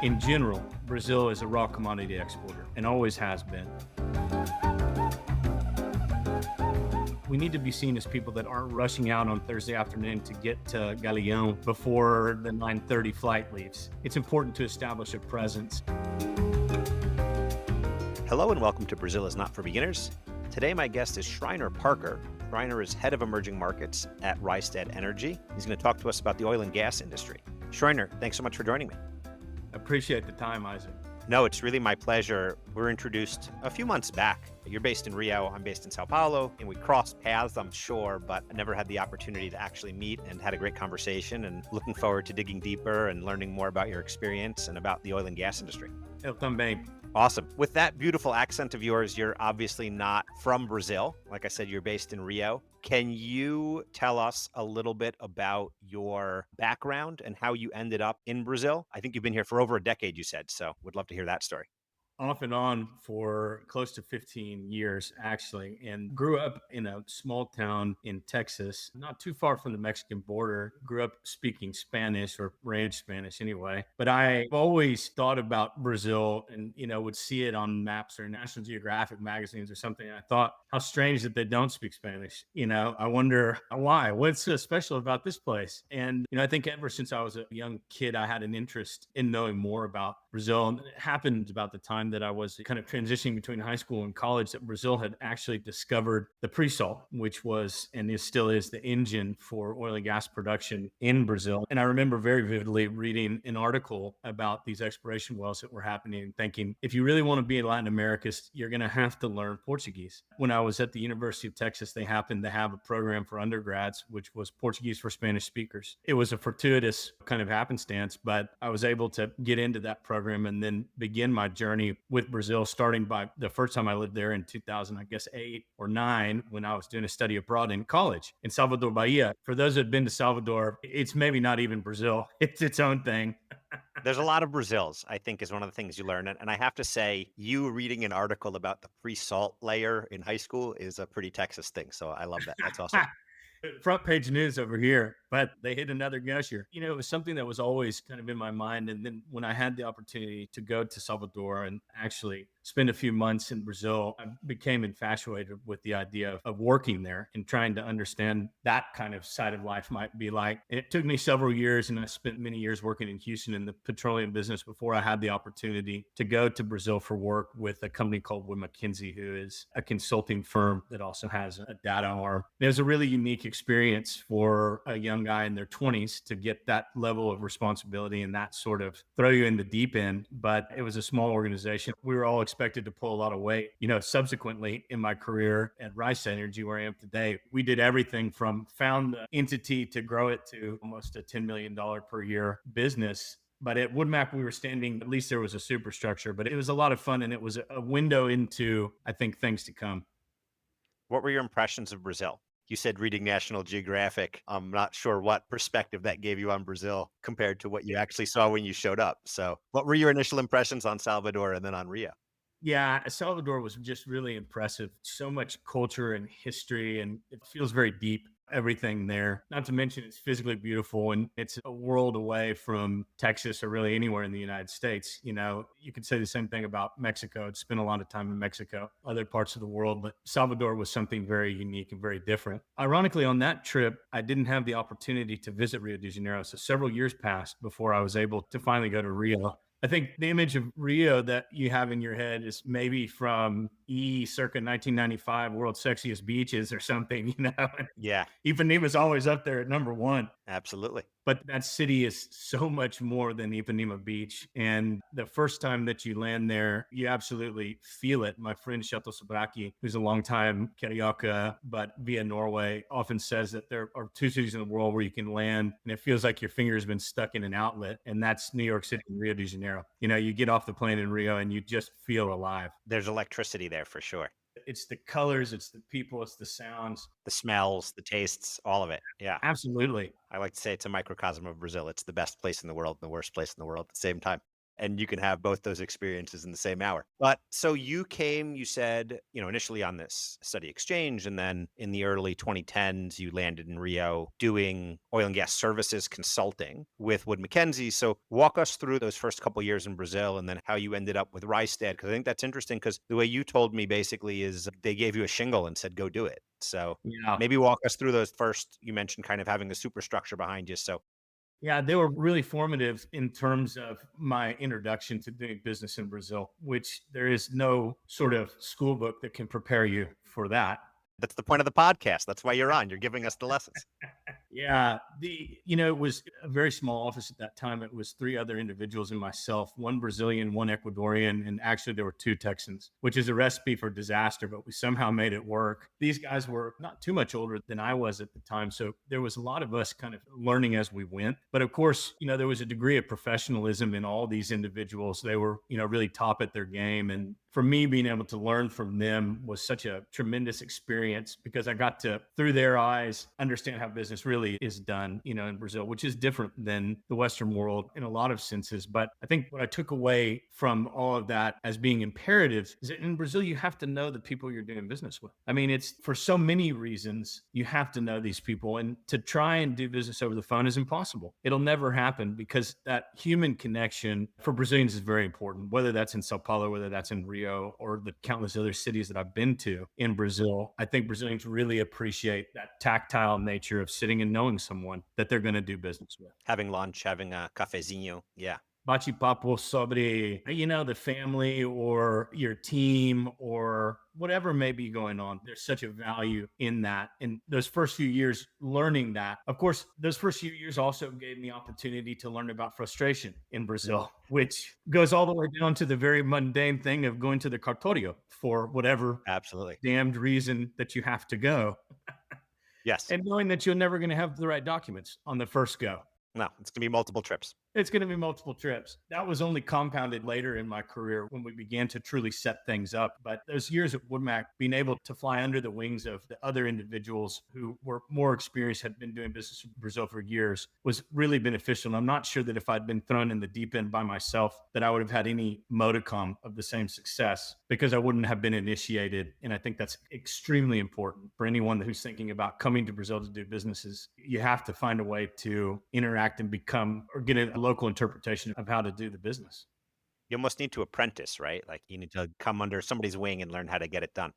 In general, Brazil is a raw commodity exporter and always has been. We need to be seen as people that aren't rushing out on Thursday afternoon to get to Galeão before the 9:30 flight leaves. It's important to establish a presence. Hello and welcome to Brazil is Not for Beginners. Today my guest is Schreiner Parker. Schreiner is head of emerging markets at Rystad Energy. He's going to talk to us about the oil and gas industry. Schreiner, thanks so much for joining me. Appreciate the time, Isaac. No, it's really my pleasure. We were introduced a few months back. You're based in Rio, I'm based in Sao Paulo, and we crossed paths, I'm sure, but I never had the opportunity to actually meet and had a great conversation, and looking forward to digging deeper and learning more about your experience and about the oil and gas industry. Eu também. Awesome. With that beautiful accent of yours, you're obviously not from Brazil. Like I said, you're based in Rio. Can you tell us a little bit about your background and how you ended up in Brazil? I think you've been here for over a decade, you said, so would love to hear that story. Off and on for close to 15 years, actually, and grew up in a small town in Texas, not too far from the Mexican border. Grew up speaking Spanish, or ranch Spanish anyway. But I always thought about Brazil and, would see it on maps or National Geographic magazines or something. And I thought, how strange that they don't speak Spanish. I wonder why. What's so special about this place? And, I think ever since I was a young kid, I had an interest in knowing more about Brazil. And it happened about the time that I was kind of transitioning between high school and college that Brazil had actually discovered the pre-salt, which was and still is the engine for oil and gas production in Brazil. And I remember very vividly reading an article about these exploration wells that were happening and thinking, if you really want to be in Latin America, you're going to have to learn Portuguese. When I was at the University of Texas, they happened to have a program for undergrads, which was Portuguese for Spanish speakers. It was a fortuitous kind of happenstance, but I was able to get into that program and then begin my journey with Brazil, starting by the first time I lived there in 2000, I guess 8 or 9, when I was doing a study abroad in college in Salvador, Bahia. For those that have been to Salvador, it's maybe not even Brazil. It's its own thing. There's a lot of Brazils, I think, is one of the things you learn. And I have to say, you reading an article about the pre-salt layer in high school is a pretty Texas thing. So I love that. That's awesome. Front page news over here, but they hit another gusher. It was something that was always kind of in my mind. And then when I had the opportunity to go to Salvador and actually spend a few months in Brazil, I became infatuated with the idea of working there and trying to understand that kind of side of life might be like. And it took me several years, and I spent many years working in Houston in the petroleum business before I had the opportunity to go to Brazil for work with a company called Wood Mackenzie, who is a consulting firm that also has a data arm. It was a really unique experience for a young guy in their 20s to get that level of responsibility and that sort of throw you in the deep end. But it was a small organization. We were all expected to pull a lot of weight. Subsequently in my career at Rystad Energy, where I am today, we did everything from found the entity to grow it to almost a $10 million per year business. But at Woodmac, we were standing, at least there was a superstructure, but it was a lot of fun. And it was a window into, I think, things to come. What were your impressions of Brazil? You said reading National Geographic. I'm not sure what perspective that gave you on Brazil compared to what you actually saw when you showed up. So what were your initial impressions on Salvador and then on Rio? Yeah, Salvador was just really impressive. So much culture and history, and it feels very deep, everything there. Not to mention it's physically beautiful, and it's a world away from Texas or really anywhere in the United States. You could say the same thing about Mexico. I'd spent a lot of time in Mexico, other parts of the world, but Salvador was something very unique and very different. Ironically, on that trip, I didn't have the opportunity to visit Rio de Janeiro. So several years passed before I was able to finally go to Rio. I think the image of Rio that you have in your head is maybe from circa 1995, World's Sexiest Beaches or something, Yeah, Ipanima's always up there at number one. absolutely. But that city is so much more than Ipanema Beach. And the first time that you land there, you absolutely feel it. My friend Shato Sabraki, who's a longtime Carioca, but via Norway, often says that there are two cities in the world where you can land and it feels like your finger has been stuck in an outlet. And that's New York City and Rio de Janeiro. You get off the plane in Rio and you just feel alive. There's electricity there for sure. It's the colors, it's the people, it's the sounds. The smells, the tastes, all of it. Yeah. Absolutely. I like to say it's a microcosm of Brazil. It's the best place in the world, and the worst place in the world at the same time. and you can have both those experiences in the same hour. But so you came, you said, initially on this study exchange, and then in the early 2010s, you landed in Rio doing oil and gas services consulting with Wood Mackenzie. So walk us through those first couple years in Brazil and then how you ended up with Rystad, because I think that's interesting because the way you told me basically is they gave you a shingle and said, go do it. So Yeah. maybe walk us through those first, you mentioned kind of having a superstructure behind you. So Yeah, they were really formative in terms of my introduction to doing business in Brazil, which there is no sort of school book that can prepare you for that. that's the point of the podcast. That's why you're on. You're giving us the lessons. Yeah, it was a very small office at that time. It was three other individuals and myself, one Brazilian, one Ecuadorian, and actually there were two Texans, which is a recipe for disaster, but we somehow made it work. These guys were not too much older than I was at the time, so there was a lot of us kind of learning as we went. But of course, there was a degree of professionalism in all these individuals. They were, really top at their game, and for me, being able to learn from them was such a tremendous experience because I got to, through their eyes, understand how business really is done, in Brazil, which is different than the Western world in a lot of senses. But I think what I took away from all of that as being imperative is that in Brazil, you have to know the people you're doing business with. I mean, it's for so many reasons, you have to know these people. And to try and do business over the phone is impossible. It'll never happen because that human connection for Brazilians is very important, whether that's in Sao Paulo, whether that's in Rio, or the countless other cities that I've been to in Brazil. I think Brazilians really appreciate that tactile nature of sitting and knowing someone that they're going to do business with. Having lunch, having a cafezinho. Yeah. Bate-papo sobre, the family or your team or whatever may be going on. There's such a value in that. And those first few years learning that, of course, those first few years also gave me opportunity to learn about frustration in Brazil, which goes all the way down to the very mundane thing of going to the cartório for whatever Absolutely. damned reason that you have to go. Yes. And knowing that you're never going to have the right documents on the first go. No, it's going to be multiple trips. It's going to be multiple trips. That was only compounded later in my career when we began to truly set things up. But those years at Wood Mac, being able to fly under the wings of the other individuals who were more experienced, had been doing business in Brazil for years, was really beneficial. And I'm not sure that if I'd been thrown in the deep end by myself, that I would have had any modicum of the same success because I wouldn't have been initiated. And I think that's extremely important for anyone who's thinking about coming to Brazil to do businesses. You have to find a way to interact and become or get a local interpretation of how to do the business. You almost need to apprentice, right? Like you need to come under somebody's wing and learn how to get it done.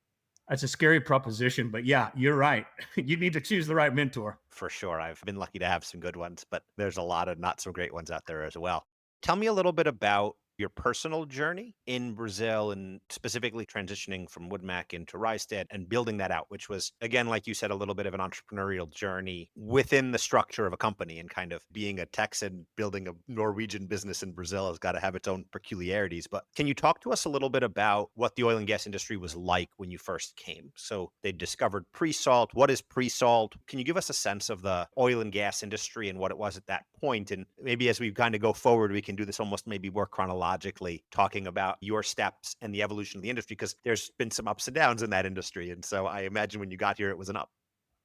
That's a scary proposition, but yeah, you're right. You need to choose the right mentor. For sure. I've been lucky to have some good ones, but there's a lot of not so great ones out there as well. Tell me a little bit about your personal journey in Brazil and specifically transitioning from Woodmac into Rystad and building that out, which was, again, like you said, a little bit of an entrepreneurial journey within the structure of a company and kind of being a Texan, building a Norwegian business in Brazil has got to have its own peculiarities. But can you talk to us a little bit about what the oil and gas industry was like when you first came? So they discovered pre-salt. What is pre-salt? Can you give us a sense of the oil and gas industry and what it was at that point? And maybe as we kind of go forward, we can do this almost maybe more chronologically, talking about your steps and the evolution of the industry, because there's been some ups and downs in that industry. And so I imagine when you got here, it was an up.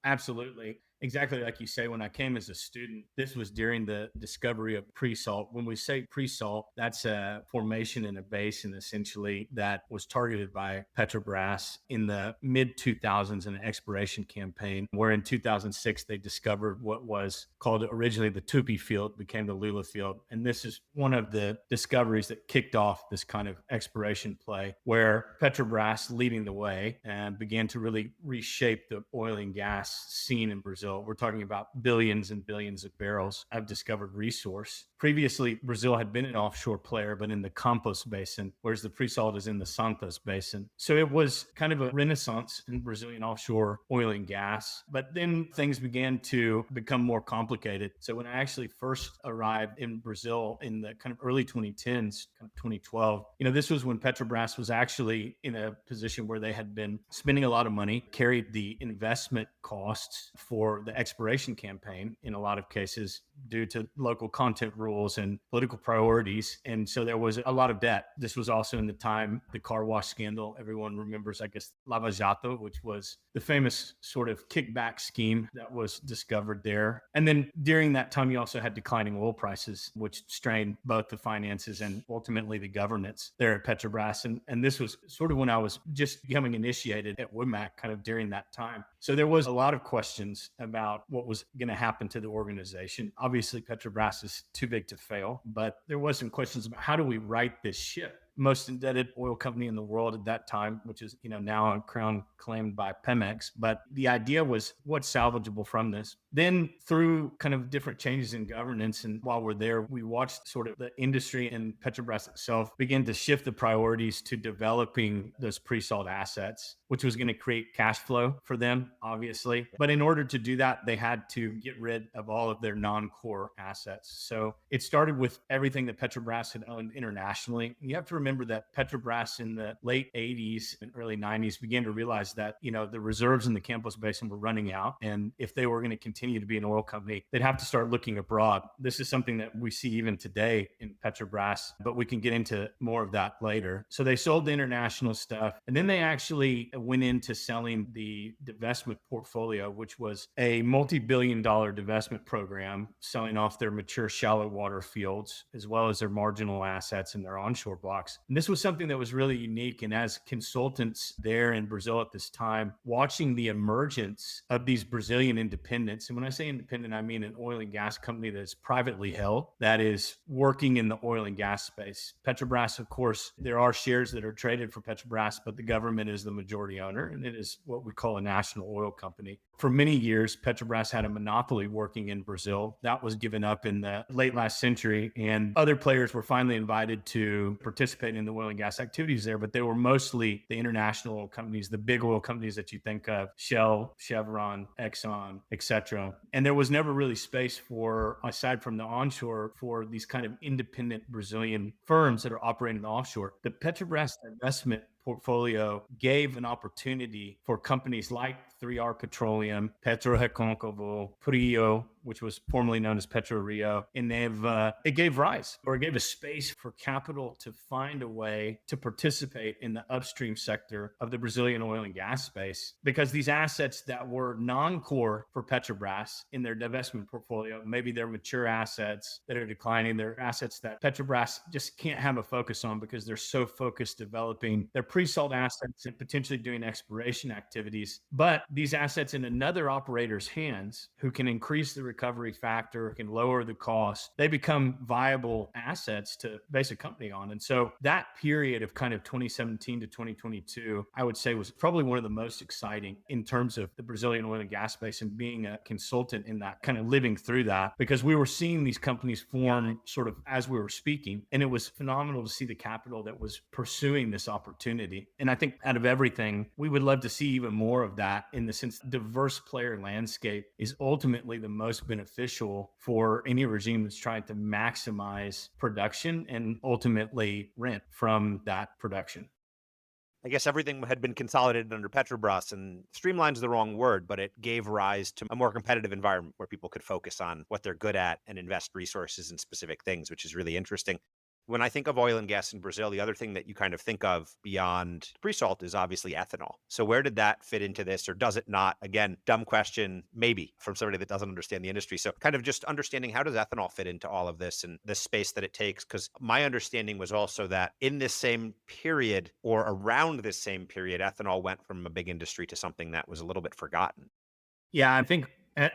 Absolutely. Exactly like you say, when I came as a student, this was during the discovery of pre-salt. When we say pre-salt, that's a formation in a basin essentially that was targeted by Petrobras in the mid 2000s in an exploration campaign, where in 2006 they discovered what was called originally the Tupi field, became the Lula field. And this is one of the discoveries that kicked off this kind of exploration play, where Petrobras leading the way and began to really reshape the oil and gas scene in Brazil. We're talking about billions and billions of barrels of discovered resource. Previously, Brazil had been an offshore player, but in the Campos Basin, whereas the pre-salt is in the Santos Basin. So it was kind of a renaissance in Brazilian offshore oil and gas. But then things began to become more complicated. So when I actually first arrived in Brazil in the kind of early 2010s, kind of 2012, this was when Petrobras was actually in a position where they had been spending a lot of money, carried the investment costs for the exploration campaign in a lot of cases, due to local content rules and political priorities. And so there was a lot of debt. This was also in the time, the car wash scandal. Everyone remembers, I guess, Lava Jato, which was the famous sort of kickback scheme that was discovered there. And then during that time, you also had declining oil prices, which strained both the finances and ultimately the governance there at Petrobras. And this was sort of when I was just becoming initiated at Wood Mac, kind of during that time. So there was a lot of questions about what was going to happen to the organization. Obviously, Petrobras is too big to fail, but there was some questions about how do we right this ship? Most indebted oil company in the world at that time, which is, now a crown claimed by Pemex. But the idea was what's salvageable from this. Then through kind of different changes in governance, and while we're there, we watched sort of the industry and Petrobras itself begin to shift the priorities to developing those pre-salt assets, which was going to create cash flow for them, obviously. But in order to do that, they had to get rid of all of their non-core assets. So it started with everything that Petrobras had owned internationally. You have to remember that Petrobras in the late 80s and early 90s began to realize that, the reserves in the Campos Basin were running out. And if they were going to continue to be an oil company, they'd have to start looking abroad. This is something that we see even today in Petrobras, but we can get into more of that later. So they sold the international stuff. And then they actually went into selling the divestment portfolio, which was a multi-billion-dollar divestment program, selling off their mature shallow water fields, as well as their marginal assets and their onshore blocks. And this was something that was really unique. And as consultants there in Brazil at this time, watching the emergence of these Brazilian independents, and when I say independent, I mean an oil and gas company that's privately held, that is working in the oil and gas space. Petrobras, of course, there are shares that are traded for Petrobras, but the government is the majority owner, and it is what we call a national oil company. For many years, Petrobras had a monopoly working in Brazil. That was given up in the late last century, and other players were finally invited to participate in the oil and gas activities there, but they were mostly the international oil companies, the big oil companies that you think of, Shell, Chevron, Exxon, etc. And there was never really space for, aside from the onshore, for these kind of independent Brazilian firms that are operating offshore. The Petrobras investment portfolio gave an opportunity for companies like 3R Petroleum, PetroReconcavo, Prio, which was formerly known as PetroRio, and it gave rise, or it gave a space for capital to find a way to participate in the upstream sector of the Brazilian oil and gas space, because these assets that were non-core for Petrobras in their divestment portfolio, maybe they're mature assets that are declining, they're assets that Petrobras just can't have a focus on because they're so focused developing their pre-salt assets and potentially doing exploration activities. But these assets in another operator's hands who can increase the recovery factor, can lower the cost, they become viable assets to base a company on. And so that period of kind of 2017 to 2022, I would say was probably one of the most exciting in terms of the Brazilian oil and gas space, and being a consultant in that, kind of living through that, because we were seeing these companies form sort of as we were speaking. And it was phenomenal to see the capital that was pursuing this opportunity. And I think out of everything, we would love to see even more of that, in the sense diverse player landscape is ultimately the most beneficial for any regime that's trying to maximize production and ultimately rent from that production. I guess everything had been consolidated under Petrobras, and streamline's the wrong word, but it gave rise to a more competitive environment where people could focus on what they're good at and invest resources in specific things, which is really interesting. When I think of oil and gas in Brazil, the other thing that you kind of think of beyond pre-salt is obviously ethanol. So where did that fit into this, or does it not? Again, dumb question, maybe, from somebody that doesn't understand the industry. So kind of just understanding, how does ethanol fit into all of this and the space that it takes? Because my understanding was also that in this same period, or around this same period, ethanol went from a big industry to something that was a little bit forgotten. Yeah, I think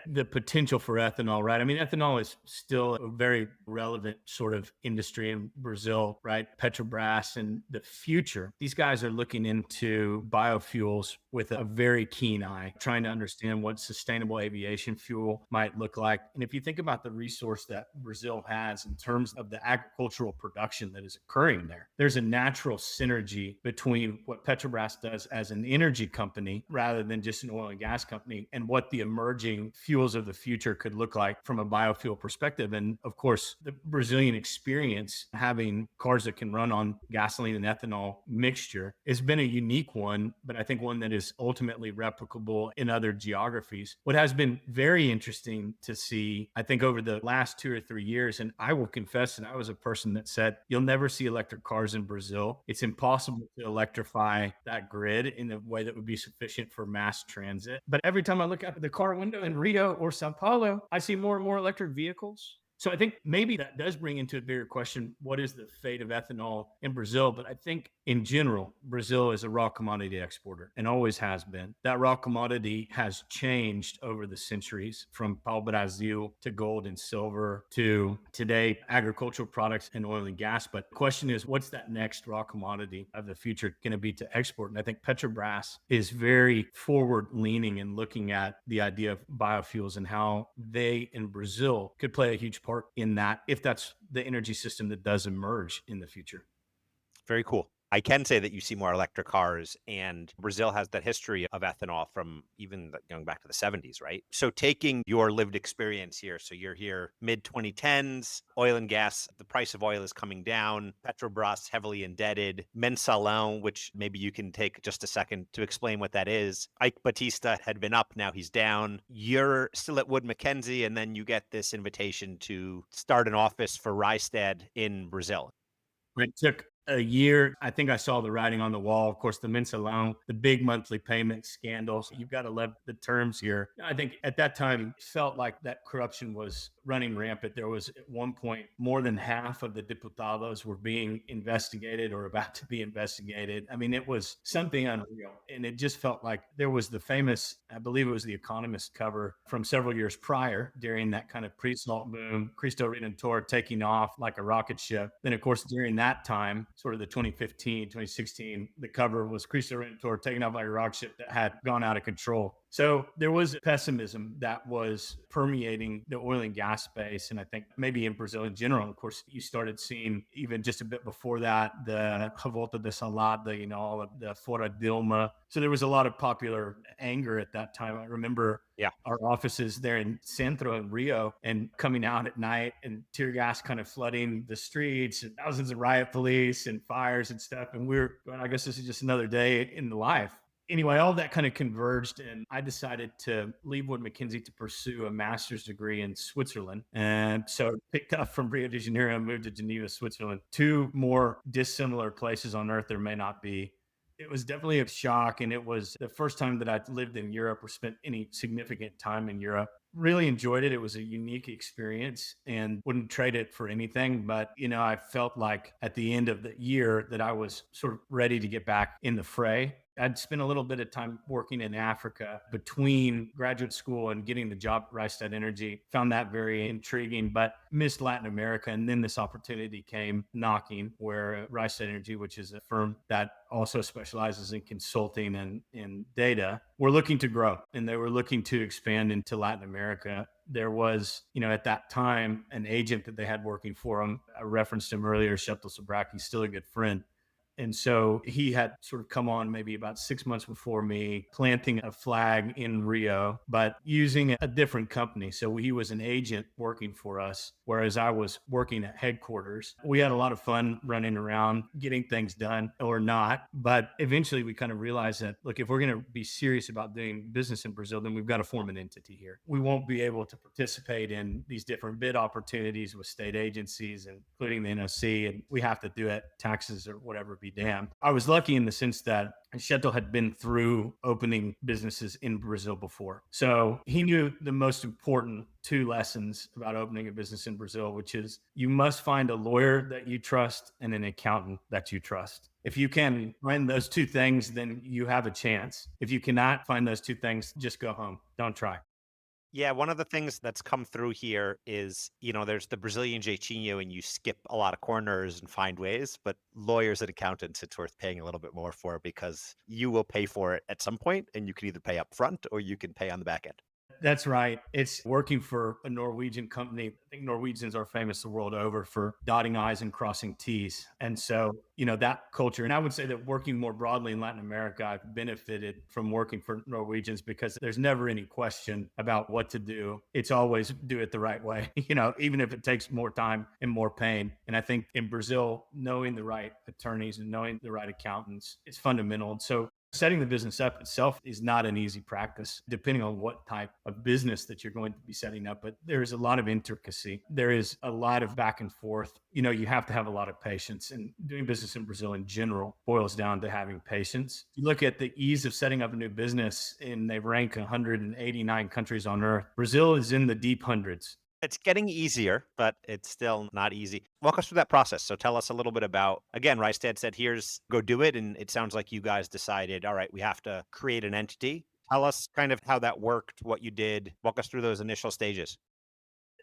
the potential for ethanol, right? I mean, ethanol is still a very relevant sort of industry in Brazil, right? Petrobras and the future. These guys are looking into biofuels with a very keen eye, trying to understand what sustainable aviation fuel might look like. And if you think about the resource that Brazil has in terms of the agricultural production that is occurring there, there's a natural synergy between what Petrobras does as an energy company rather than just an oil and gas company, and what the emerging building fuels of the future could look like from a biofuel perspective. And of course, the Brazilian experience having cars that can run on gasoline and ethanol mixture has been a unique one, but I think one that is ultimately replicable in other geographies. What has been very interesting to see, I think, over the last 2 or 3 years, and I will confess that I was a person that said, you'll never see electric cars in Brazil. It's impossible to electrify that grid in a way that would be sufficient for mass transit. But every time I look out the car window in Rio or Sao Paulo, I see more and more electric vehicles. So I think maybe that does bring into a bigger question, what is the fate of ethanol in Brazil? But I think in general, Brazil is a raw commodity exporter and always has been. That raw commodity has changed over the centuries, from pau-brasil to gold and silver to today agricultural products and oil and gas. But the question is, what's that next raw commodity of the future going to be to export? And I think Petrobras is very forward leaning and looking at the idea of biofuels and how they in Brazil could play a huge part in that, if that's the energy system that does emerge in the future. Very cool. I can say that you see more electric cars, and Brazil has that history of ethanol from even going back to the 70s, right? So taking your lived experience here, so you're here mid 2010s, oil and gas, the price of oil is coming down, Petrobras heavily indebted, Mensalão, which maybe you can take just a second to explain what that is. Ike Batista had been up, now he's down. You're still at Wood Mackenzie, and then you get this invitation to start an office for Rystad in Brazil. It took a year. I think I saw the writing on the wall. Of course, the Mensalão, the big monthly payment scandals. You've got to love the terms here. I think at that time, it felt like that corruption was running rampant. There was at one point more than half of the diputados were being investigated or about to be investigated. I mean, it was something unreal. And it just felt like there was the famous, I believe it was the Economist cover from several years prior during that kind of pre-salt boom, Cristo Redentor taking off like a rocket ship. Then, of course, during that time, sort of the 2015, 2016, the cover was Cristo Redentor taking off like a rocket ship that had gone out of control. So there was pessimism that was permeating the oil and gas space. And I think maybe in Brazil in general, of course, you started seeing even just a bit before that, the Revolta de Salada, all of the Fora Dilma. So there was a lot of popular anger at that time. I remember our offices there in Centro and Rio and coming out at night and tear gas kind of flooding the streets and thousands of riot police and fires and stuff. And we're going, I guess this is just another day in the life. Anyway, all that kind of converged, and I decided to leave Wood Mackenzie to pursue a master's degree in Switzerland. And so I picked up from Rio de Janeiro and moved to Geneva, Switzerland. Two more dissimilar places on earth there may not be. It was definitely a shock, and it was the first time that I'd lived in Europe or spent any significant time in Europe. Really enjoyed it. It was a unique experience and wouldn't trade it for anything. But, I felt like at the end of the year that I was sort of ready to get back in the fray. I'd spent a little bit of time working in Africa between graduate school and getting the job at Rystad Energy. Found that very intriguing, but missed Latin America. And then this opportunity came knocking where Rystad Energy, which is a firm that also specializes in consulting and in data, were looking to grow, and they were looking to expand into Latin America. There was, at that time, an agent that they had working for them. I referenced him earlier, Sheptel Sobraki, still a good friend. And so he had sort of come on maybe about 6 months before me, planting a flag in Rio, but using a different company. So he was an agent working for us, whereas I was working at headquarters. We had a lot of fun running around, getting things done or not. But eventually we kind of realized that, look, if we're going to be serious about doing business in Brazil, then we've got to form an entity here. We won't be able to participate in these different bid opportunities with state agencies, including the NOC, and we have to do it, taxes or whatever be damned. I was lucky in the sense that Sheptel had been through opening businesses in Brazil before. So he knew the most important two lessons about opening a business in Brazil, which is you must find a lawyer that you trust and an accountant that you trust. If you can find those two things, then you have a chance. If you cannot find those two things, just go home. Don't try. Yeah, one of the things that's come through here is, there's the Brazilian jeitinho and you skip a lot of corners and find ways, but lawyers and accountants, it's worth paying a little bit more for because you will pay for it at some point and you can either pay up front or you can pay on the back end. That's right. It's working for a Norwegian company. I think Norwegians are famous the world over for dotting I's and crossing T's. And so, that culture, and I would say that working more broadly in Latin America, I've benefited from working for Norwegians because there's never any question about what to do. It's always do it the right way, even if it takes more time and more pain. And I think in Brazil, knowing the right attorneys and knowing the right accountants is fundamental. And so setting the business up itself is not an easy practice, depending on what type of business that you're going to be setting up. But there is a lot of intricacy. There is a lot of back and forth. You have to have a lot of patience. And doing business in Brazil in general boils down to having patience. You look at the ease of setting up a new business, and they rank 189 countries on earth. Brazil is in the deep hundreds. It's getting easier, but it's still not easy. Walk us through that process. So tell us a little bit about, again, Rystad said, here's go do it. And it sounds like you guys decided, all right, we have to create an entity. Tell us kind of how that worked, what you did. Walk us through those initial stages.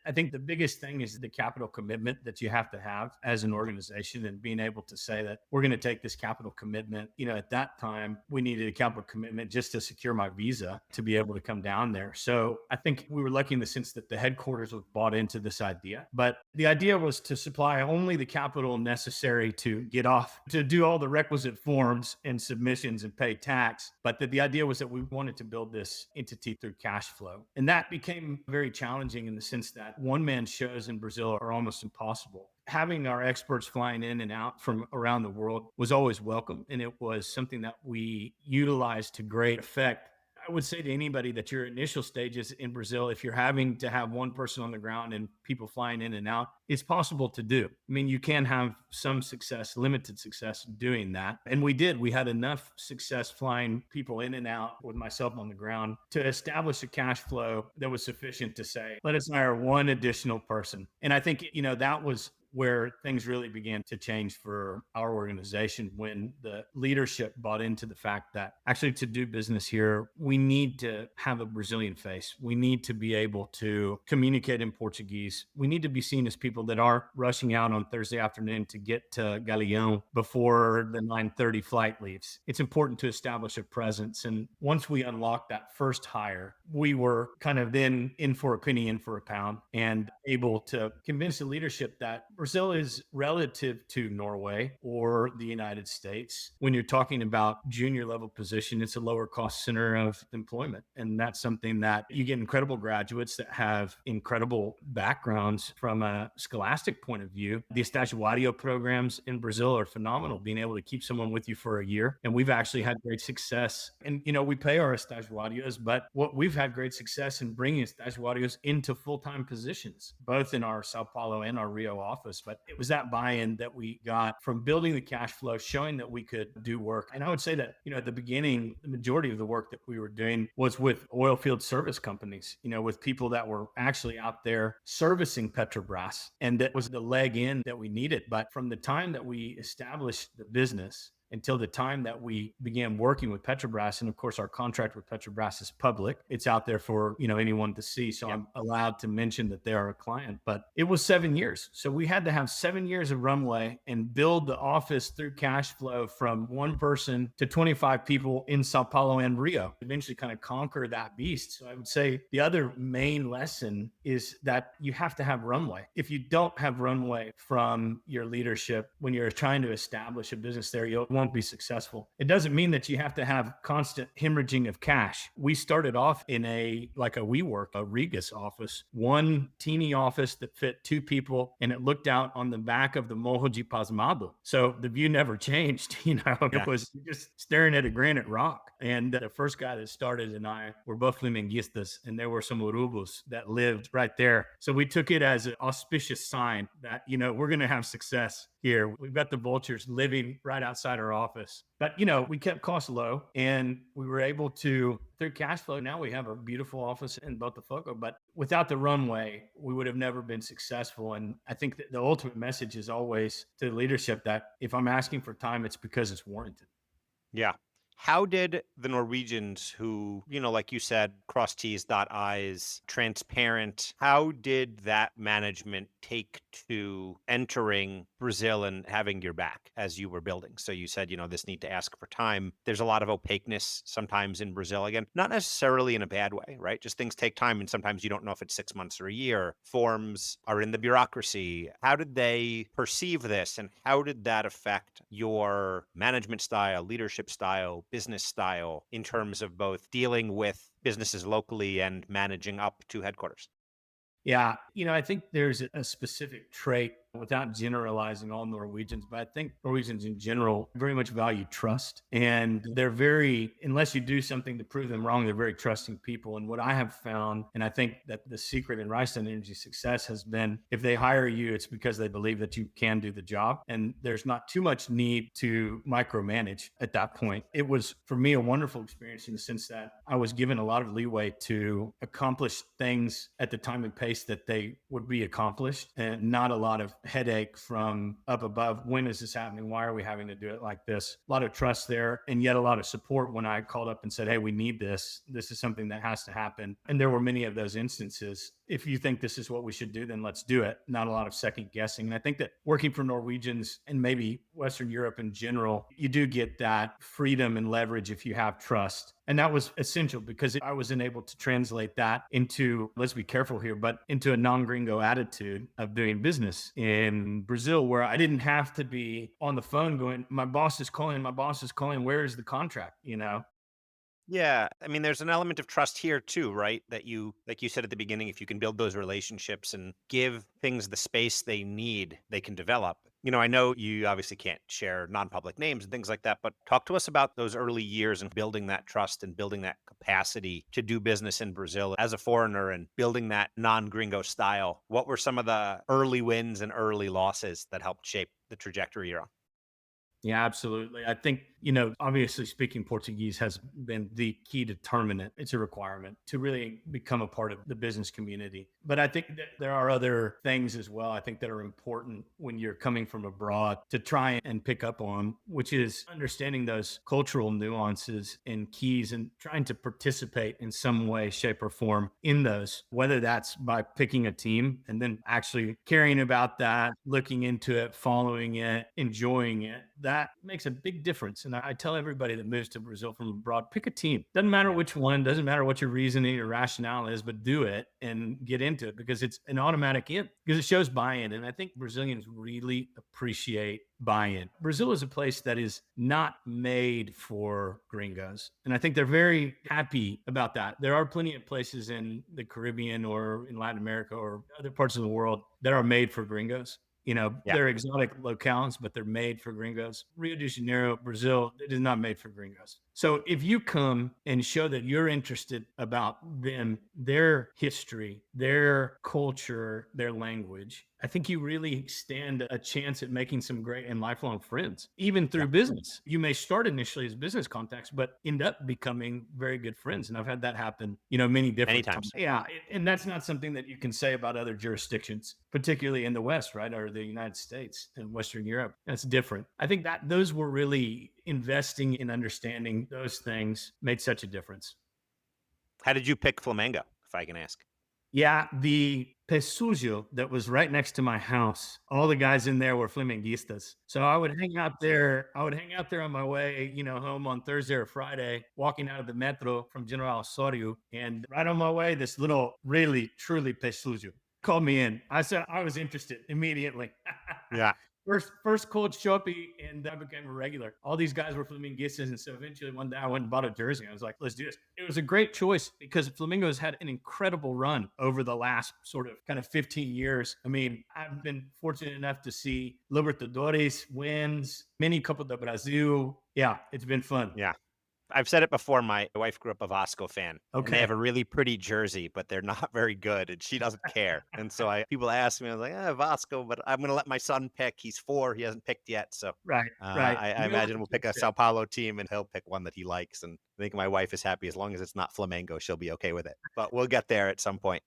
I think the biggest thing is the capital commitment that you have to have as an organization, and being able to say that we're going to take this capital commitment. At that time, we needed a capital commitment just to secure my visa to be able to come down there. So I think we were lucky in the sense that the headquarters was bought into this idea. But the idea was to supply only the capital necessary to get off, to do all the requisite forms and submissions and pay tax. But the idea was that we wanted to build this entity through cash flow. And that became very challenging in the sense that one-man shows in Brazil are almost impossible. Having our experts flying in and out from around the world was always welcome, and it was something that we utilized to great effect. I would say to anybody that your initial stages in Brazil, if you're having to have one person on the ground and people flying in and out, it's possible to do. I mean, you can have some success, limited success doing that. And we did. We had enough success flying people in and out with myself on the ground to establish a cash flow that was sufficient to say, let us hire one additional person. And I think, that was where things really began to change for our organization, when the leadership bought into the fact that actually to do business here, we need to have a Brazilian face. We need to be able to communicate in Portuguese. We need to be seen as people that are rushing out on Thursday afternoon to get to Galeão before the 9:30 flight leaves. It's important to establish a presence. And once we unlocked that first hire, we were kind of then in for a penny, in for a pound, and able to convince the leadership that Brazil is relative to Norway or the United States. When you're talking about junior level position, it's a lower cost center of employment. And that's something that you get incredible graduates that have incredible backgrounds from a scholastic point of view. The estagiario programs in Brazil are phenomenal, being able to keep someone with you for a year. And we've actually had great success. And, we pay our estagiarios, but what we've had great success in bringing estagiarios into full-time positions, both in our Sao Paulo and our Rio office. But it was that buy-in that we got from building the cash flow, showing that we could do work. And I would say that, at the beginning, the majority of the work that we were doing was with oil field service companies, with people that were actually out there servicing Petrobras. And that was the leg in that we needed. But from the time that we established the business until the time that we began working with Petrobras. And of course, our contract with Petrobras is public. It's out there for, anyone to see. So I'm allowed to mention that they are a client, but it was 7 years. So we had to have 7 years of runway and build the office through cash flow from one person to 25 people in Sao Paulo and Rio, eventually kind of conquer that beast. So I would say the other main lesson is that you have to have runway. If you don't have runway from your leadership, when you're trying to establish a business there, you won't be successful. It doesn't mean that you have to have constant hemorrhaging of cash. We started off in a WeWork, a Regus office, one teeny office that fit two people, and it looked out on the back of the Morro de Pasmado. So the view never changed. It was just staring at a granite rock. And the first guy that started and I were both Flamenguistas, and there were some Urubos that lived right there. So we took it as an auspicious sign that, we're going to have success here. We've got the vultures living right outside our office. But, we kept costs low, and we were able to, through cash flow, now we have a beautiful office in Botafogo. But without the runway, we would have never been successful. And I think that the ultimate message is always to the leadership that if I'm asking for time, it's because it's warranted. Yeah. How did the Norwegians who, like you said, cross T's, dot I's, transparent, how did that management take to entering Brazil and having your back as you were building? So you said, this need to ask for time. There's a lot of opaqueness sometimes in Brazil. Again, not necessarily in a bad way, right? Just things take time. And sometimes you don't know if it's 6 months or a year. Forms are in the bureaucracy. How did they perceive this? And how did that affect your management style, leadership style, business style in terms of both dealing with businesses locally and managing up to headquarters? Yeah, I think there's a specific trait without generalizing all Norwegians, but I think Norwegians in general very much value trust. And they're unless you do something to prove them wrong, they're very trusting people. And what I have found, and I think that the secret in Rystad Energy's success has been if they hire you, it's because they believe that you can do the job. And there's not too much need to micromanage at that point. It was, for me, a wonderful experience in the sense that I was given a lot of leeway to accomplish things at the time and pace that they would be accomplished, and not a lot of headache from up above. When is this happening? Why are we having to do it like this? A lot of trust there, and yet a lot of support when I called up and said, hey, we need this. This is something that has to happen. And there were many of those instances. If you think this is what we should do, then let's do it. Not a lot of second guessing. And I think that working for Norwegians and maybe Western Europe in general, you do get that freedom and leverage if you have trust. And that was essential because I wasn't able to translate that into, let's be careful here, but into a non-gringo attitude of doing business in Brazil, where I didn't have to be on the phone going, my boss is calling, where is the contract, Yeah, I mean, there's an element of trust here too, right? That you, like you said at the beginning, if you can build those relationships and give things the space they need, they can develop. I know you obviously can't share non-public names and things like that, but talk to us about those early years and building that trust and building that capacity to do business in Brazil as a foreigner and building that non-gringo style. What were some of the early wins and early losses that helped shape the trajectory you're on? Yeah, absolutely. I think, obviously speaking Portuguese has been the key determinant. It's a requirement to really become a part of the business community. But I think that there are other things as well, I think, that are important when you're coming from abroad to try and pick up on, which is understanding those cultural nuances and keys and trying to participate in some way, shape, or form in those, whether that's by picking a team and then actually caring about that, looking into it, following it, enjoying it. That makes a big difference. And I tell everybody that moves to Brazil from abroad, pick a team. Doesn't matter which one, doesn't matter what your reasoning or rationale is, but do it and get into it because it's an automatic in, because it shows buy-in. And I think Brazilians really appreciate buy-in. Brazil is a place that is not made for gringos. And I think they're very happy about that. There are plenty of places in the Caribbean or in Latin America or other parts of the world that are made for gringos. Yeah. They're exotic locales, but they're made for gringos. Rio de Janeiro, Brazil, it is not made for gringos. So if you come and show that you're interested about them, their history, their culture, their language, I think you really stand a chance at making some great and lifelong friends, even Yeah. through business. You may start initially as business contacts, but end up becoming very good friends. And I've had that happen, many Many different times. times. Yeah. And that's not something that you can say about other jurisdictions, particularly in the West, right? Or the United States and Western Europe. That's different. I think that those were really investing in understanding those things made such a difference. How did you pick Flamengo, if I can ask? Yeah, the Pesujo that was right next to my house, all the guys in there were Flamenguistas. So I would hang out there. I would hang out there on my way, home on Thursday or Friday, walking out of the metro from General Osorio. And right on my way, this little, really, truly Pesujo called me in. I said I was interested immediately. Yeah. First cold shopping, and I became a regular. All these guys were Flamenguistas, and so eventually one day I went and bought a jersey. I was like, let's do this. It was a great choice because Flamingos had an incredible run over the last sort of kind of 15 years. I mean, I've been fortunate enough to see Libertadores wins, many Copa do Brasil. Yeah, it's been fun. Yeah. I've said it before. My wife grew up a Vasco fan, and they Okay. have a really pretty jersey, but they're not very good, and she doesn't care. And so people ask me, I was like, Vasco, but I'm going to let my son pick. He's 4; he hasn't picked yet. So Right, right. I imagine we'll pick a Sao Paulo team, and he'll pick one that he likes. And I think my wife is happy as long as it's not Flamengo, she'll be okay with it. But we'll get there at some point.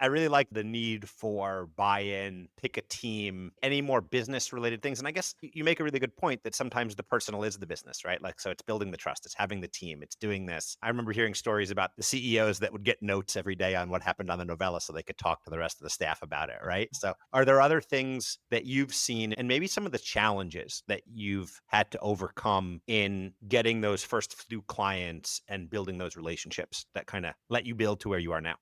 I really like the need for buy-in, pick a team, any more business related things. And I guess you make a really good point that sometimes the personal is the business, right? Like, so it's building the trust, it's having the team, it's doing this. I remember hearing stories about the CEOs that would get notes every day on what happened on the novella so they could talk to the rest of the staff about it, right? So are there other things that you've seen and maybe some of the challenges that you've had to overcome in getting those first few clients and building those relationships that kind of let you build to where you are now?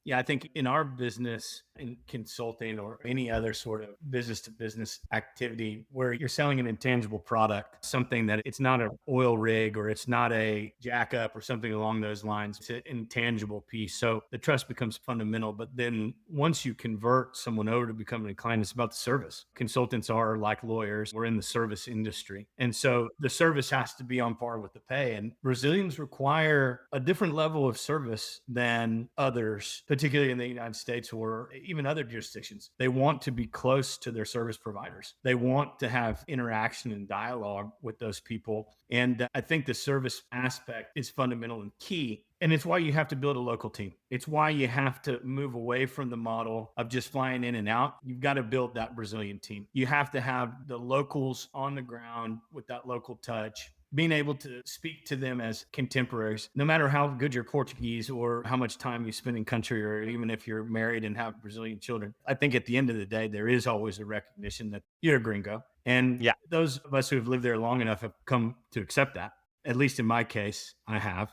Yeah, I think in our business, in consulting or any other sort of business to business activity where you're selling an intangible product, something that it's not an oil rig or it's not a jack up or something along those lines, it's an intangible piece. So the trust becomes fundamental. But then once you convert someone over to becoming a client, it's about the service. Consultants are like lawyers, we're in the service industry. And so the service has to be on par with the pay. And Brazilians require a different level of service than others, particularly in the United States or even other jurisdictions. They want to be close to their service providers. They want to have interaction and dialogue with those people. And I think the service aspect is fundamental and key. And it's why you have to build a local team. It's why you have to move away from the model of just flying in and out. You've got to build that Brazilian team. You have to have the locals on the ground with that local touch, being able to speak to them as contemporaries, no matter how good your Portuguese or how much time you spend in country, or even if you're married and have Brazilian children. I think at the end of the day, there is always a recognition that you're a gringo. And Yeah. those of us who have lived there long enough have come to accept that. At least in my case, I have.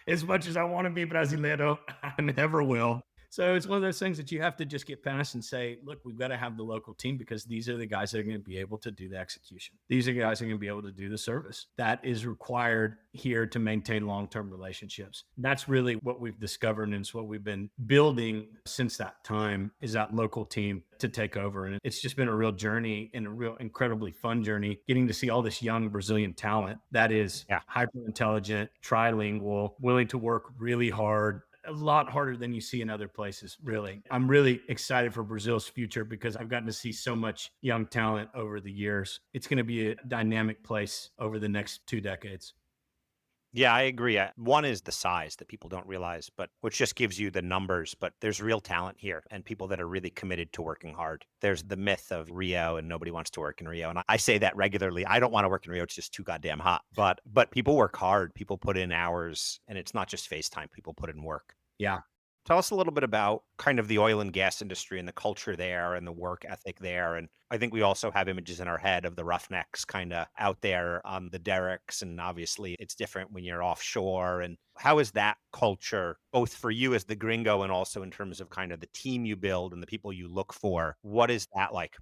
As much as I want to be Brasileiro, I never will. So it's one of those things that you have to just get past and say, look, we've got to have the local team because these are the guys that are going to be able to do the execution. These are the guys that are going to be able to do the service. That is required here to maintain long-term relationships. That's really what we've discovered, and it's what we've been building since that time, is that local team to take over. And it's just been a real journey and a real incredibly fun journey, getting to see all this young Brazilian talent that is hyper intelligent, trilingual, willing to work really hard, a lot harder than you see in other places, really. I'm really excited for Brazil's future because I've gotten to see so much young talent over the years. It's going to be a dynamic place over the next 2 decades. Yeah, I agree. One is the size that people don't realize, but which just gives you the numbers. But there's real talent here and people that are really committed to working hard. There's the myth of Rio and nobody wants to work in Rio. And I say that regularly. I don't want to work in Rio. It's just too goddamn hot. But people work hard. People put in hours, and it's not just FaceTime. People put in work. Yeah. Tell us a little bit about kind of the oil and gas industry and the culture there and the work ethic there. And I think we also have images in our head of the roughnecks kind of out there on the derricks. And obviously it's different when you're offshore. And how is that culture, both for you as the gringo and also in terms of kind of the team you build and the people you look for? What is that like?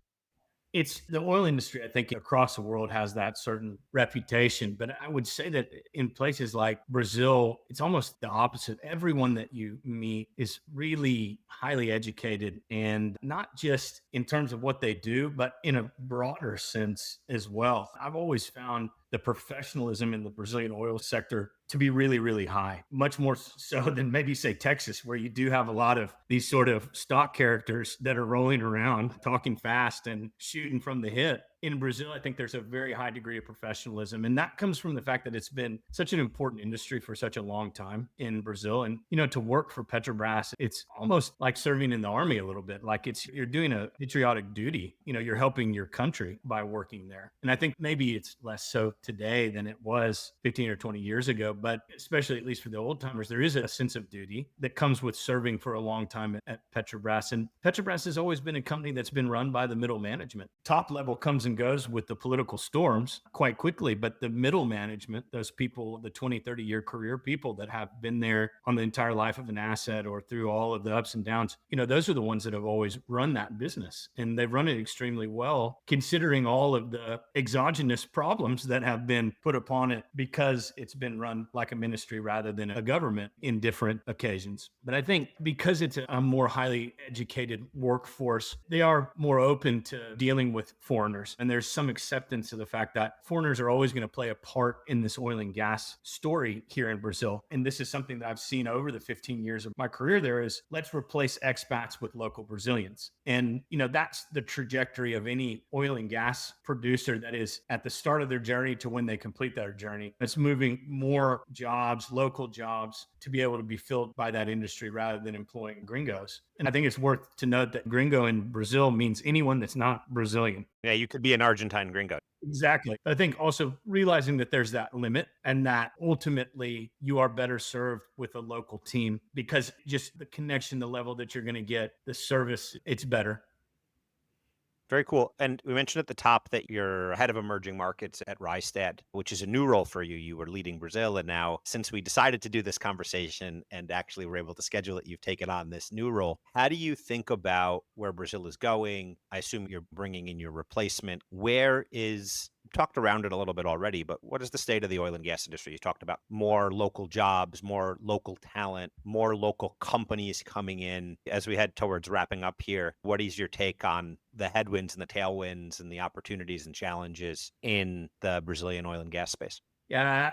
It's the oil industry, I think, across the world has that certain reputation. But I would say that in places like Brazil, it's almost the opposite. Everyone that you meet is really highly educated, and not just in terms of what they do, but in a broader sense as well. I've always found the professionalism in the Brazilian oil sector to be really, really high, much more so than maybe say Texas, where you do have a lot of these sort of stock characters that are rolling around, talking fast and shooting from the hip. In Brazil, I think there's a very high degree of professionalism. And that comes from the fact that it's been such an important industry for such a long time in Brazil. And, to work for Petrobras, it's almost like serving in the army a little bit. Like you're doing a patriotic duty. You're helping your country by working there. And I think maybe it's less so today than it was 15 or 20 years ago. But especially, at least for the old timers, there is a sense of duty that comes with serving for a long time at Petrobras. And Petrobras has always been a company that's been run by the middle management. Top level comes and goes with the political storms quite quickly, but the middle management, those people, the 20, 30-year career people that have been there on the entire life of an asset or through all of the ups and downs, those are the ones that have always run that business. And they've run it extremely well, considering all of the exogenous problems that have been put upon it because it's been run like a ministry rather than a government in different occasions. But I think because it's a more highly educated workforce, they are more open to dealing with foreigners. And there's some acceptance of the fact that foreigners are always going to play a part in this oil and gas story here in Brazil. And this is something that I've seen over the 15 years of my career there is let's replace expats with local Brazilians. And, that's the trajectory of any oil and gas producer that is at the start of their journey to when they complete their journey. It's moving more jobs, local jobs, to be able to be filled by that industry rather than employing gringos. And I think it's worth to note that gringo in Brazil means anyone that's not Brazilian. Yeah, you could be an Argentine gringo. Exactly. I think also realizing that there's that limit and that ultimately you are better served with a local team because just the connection, the level that you're going to get, the service, it's better. Very cool. And we mentioned at the top that you're head of emerging markets at Rystad, which is a new role for you. You were leading Brazil. And now, since we decided to do this conversation and actually were able to schedule it, you've taken on this new role. How do you think about where Brazil is going? I assume you're bringing in your replacement. We've talked around it a little bit already, but what is the state of the oil and gas industry? You talked about more local jobs, more local talent, more local companies coming in. As we head towards wrapping up here, what is your take on the headwinds and the tailwinds and the opportunities and challenges in the Brazilian oil and gas space? Yeah,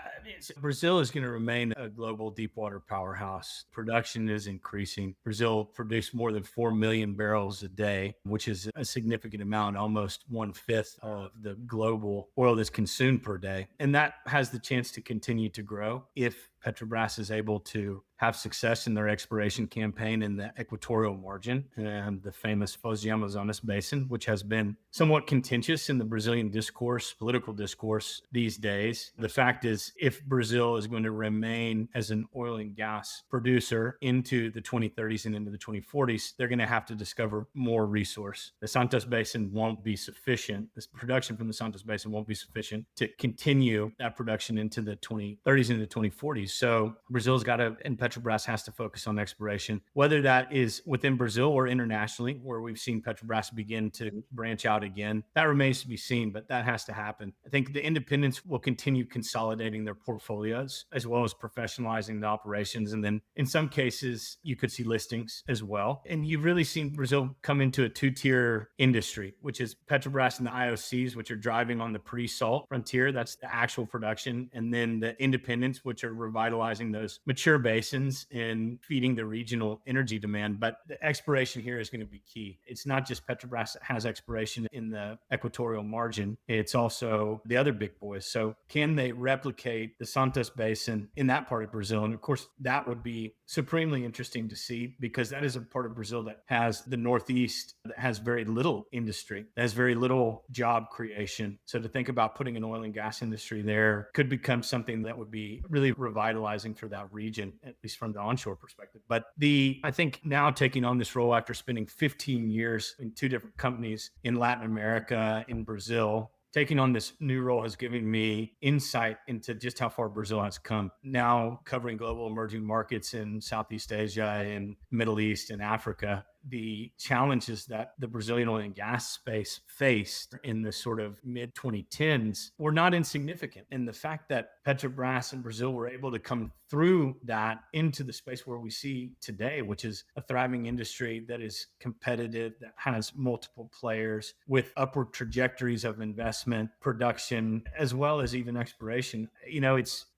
Brazil is going to remain a global deep water powerhouse. Production is increasing. Brazil produced more than 4 million barrels a day, which is a significant amount, almost 1/5 of the global oil that's consumed per day. And that has the chance to continue to grow if Petrobras is able to have success in their exploration campaign in the equatorial margin and the famous Foz do Amazonas Basin, which has been somewhat contentious in the Brazilian discourse, political discourse these days. The fact is, if Brazil is going to remain as an oil and gas producer into the 2030s and into the 2040s, they're going to have to discover more resource. The Santos Basin won't be sufficient. This production from the Santos Basin won't be sufficient to continue that production into the 2030s and the 2040s. So Brazil's got to, and Petrobras has to focus on exploration, whether that is within Brazil or internationally, where we've seen Petrobras begin to branch out again. That remains to be seen, but that has to happen. I think the independents will continue consolidating their portfolios as well as professionalizing the operations. And then in some cases, you could see listings as well. And you've really seen Brazil come into a two-tier industry, which is Petrobras and the IOCs, which are driving on the pre-salt frontier. That's the actual production. And then the independents, which are revitalizing those mature basins and feeding the regional energy demand. But the exploration here is going to be key. It's not just Petrobras that has exploration in the equatorial margin. It's also the other big boys. So can they replicate the Santos Basin in that part of Brazil? And of course, that would be supremely interesting to see because that is a part of Brazil that has the Northeast that has very little industry, that has very little job creation. So to think about putting an oil and gas industry there could become something that would be really revitalizing for that region, at least from the onshore perspective. But I think now taking on this role after spending 15 years in two different companies in Latin America, in Brazil, taking on this new role has given me insight into just how far Brazil has come. Now covering global emerging markets in Southeast Asia and Middle East and Africa, the challenges that the Brazilian oil and gas space faced in the sort of mid 2010s were not insignificant. And the fact that Petrobras and Brazil were able to come through that into the space where we see today, which is a thriving industry that is competitive, that has multiple players with upward trajectories of investment, production, as well as even exploration.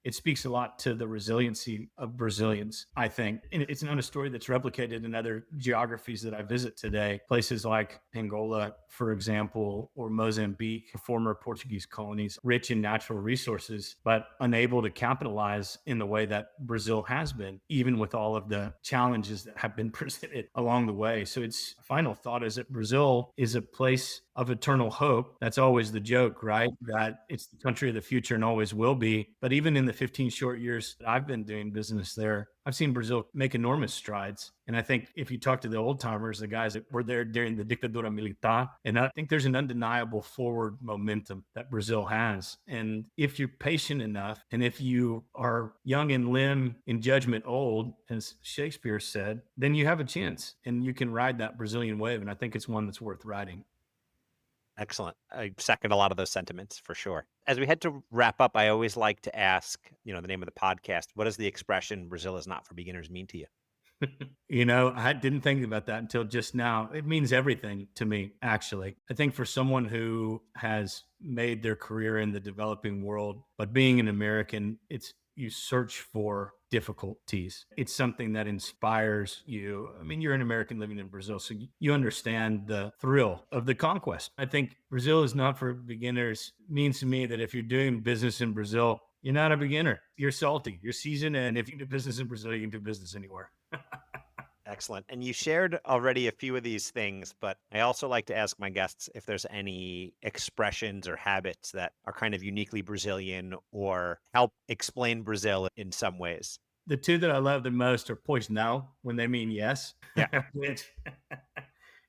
It speaks a lot to the resiliency of Brazilians, I think. And it's not a story that's replicated in other geographies that I visit today. Places like Angola, for example, or Mozambique, former Portuguese colonies, rich in natural resources, but unable to capitalize in the way that Brazil has been, even with all of the challenges that have been presented along the way. So its final thought is that Brazil is a place of eternal hope. That's always the joke, right? That it's the country of the future and always will be. But even in the 15 short years that I've been doing business there, I've seen Brazil make enormous strides. And I think if you talk to the old timers, the guys that were there during the Ditadura Militar, and I think there's an undeniable forward momentum that Brazil has. And if you're patient enough, and if you are young in limb, in judgment old, as Shakespeare said, then you have a chance and you can ride that Brazilian wave. And I think it's one that's worth riding. Excellent. I second a lot of those sentiments for sure. As we head to wrap up, I always like to ask, the name of the podcast, what does the expression Brazil is not for beginners mean to you? I didn't think about that until just now. It means everything to me, actually. I think for someone who has made their career in the developing world, but being an American, you search for difficulties. It's something that inspires you. I mean, you're an American living in Brazil, so you understand the thrill of the conquest. I think Brazil is not for beginners. It means to me that if you're doing business in Brazil, you're not a beginner. You're salty, you're seasoned, and if you can do business in Brazil, you can do business anywhere. Excellent. And you shared already a few of these things, but I also like to ask my guests if there's any expressions or habits that are kind of uniquely Brazilian or help explain Brazil in some ways. The two that I love the most are pois não, when they mean yes, Yeah. which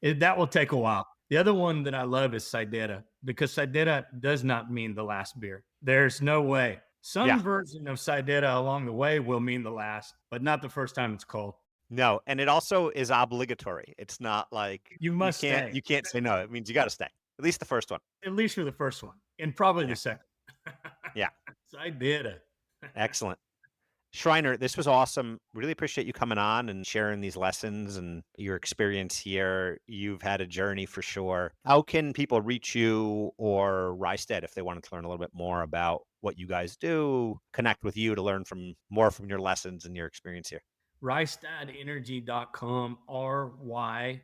that will take a while. The other one that I love is saideira, because saideira does not mean the last beer. There's no way. Some version of saideira along the way will mean the last, but not the first time it's called. No, and it also is obligatory. It's not like you can't say no. It means you got to stay. At least the first one. At least for the first one, and probably the second. Yeah. Saideira. Excellent. Schreiner, this was awesome. Really appreciate you coming on and sharing these lessons and your experience here. You've had a journey for sure. How can people reach you or Rystad if they wanted to learn a little bit more about what you guys do, connect with you to learn more from your lessons and your experience here? RystadEnergy.com, RYSTAD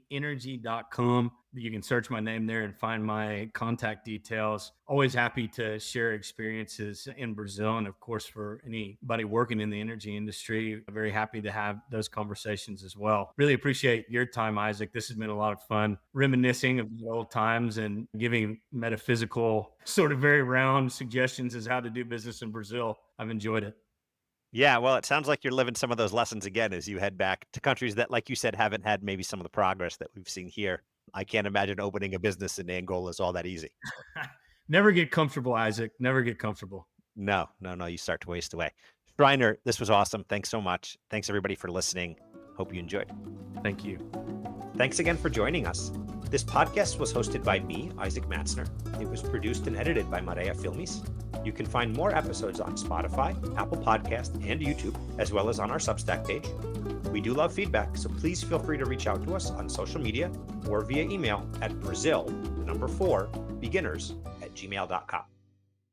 energy.com. You can search my name there and find my contact details. Always happy to share experiences in Brazil. And of course, for anybody working in the energy industry, I'm very happy to have those conversations as well. Really appreciate your time, Isaac. This has been a lot of fun, reminiscing of the old times and giving metaphysical, sort of very round suggestions as how to do business in Brazil. I've enjoyed it. Yeah, well, it sounds like you're living some of those lessons again as you head back to countries that, like you said, haven't had maybe some of the progress that we've seen here. I can't imagine opening a business in Angola is all that easy. Never get comfortable, Isaac. Never get comfortable. No. You start to waste away. Schreiner, this was awesome. Thanks so much. Thanks, everybody, for listening. Hope you enjoyed. Thank you. Thanks again for joining us. This podcast was hosted by me, Isaac Matzner. It was produced and edited by Maria Filmes. You can find more episodes on Spotify, Apple Podcast, and YouTube, as well as on our Substack page. We do love feedback, so please feel free to reach out to us on social media or via email at Brazil4beginners@gmail.com.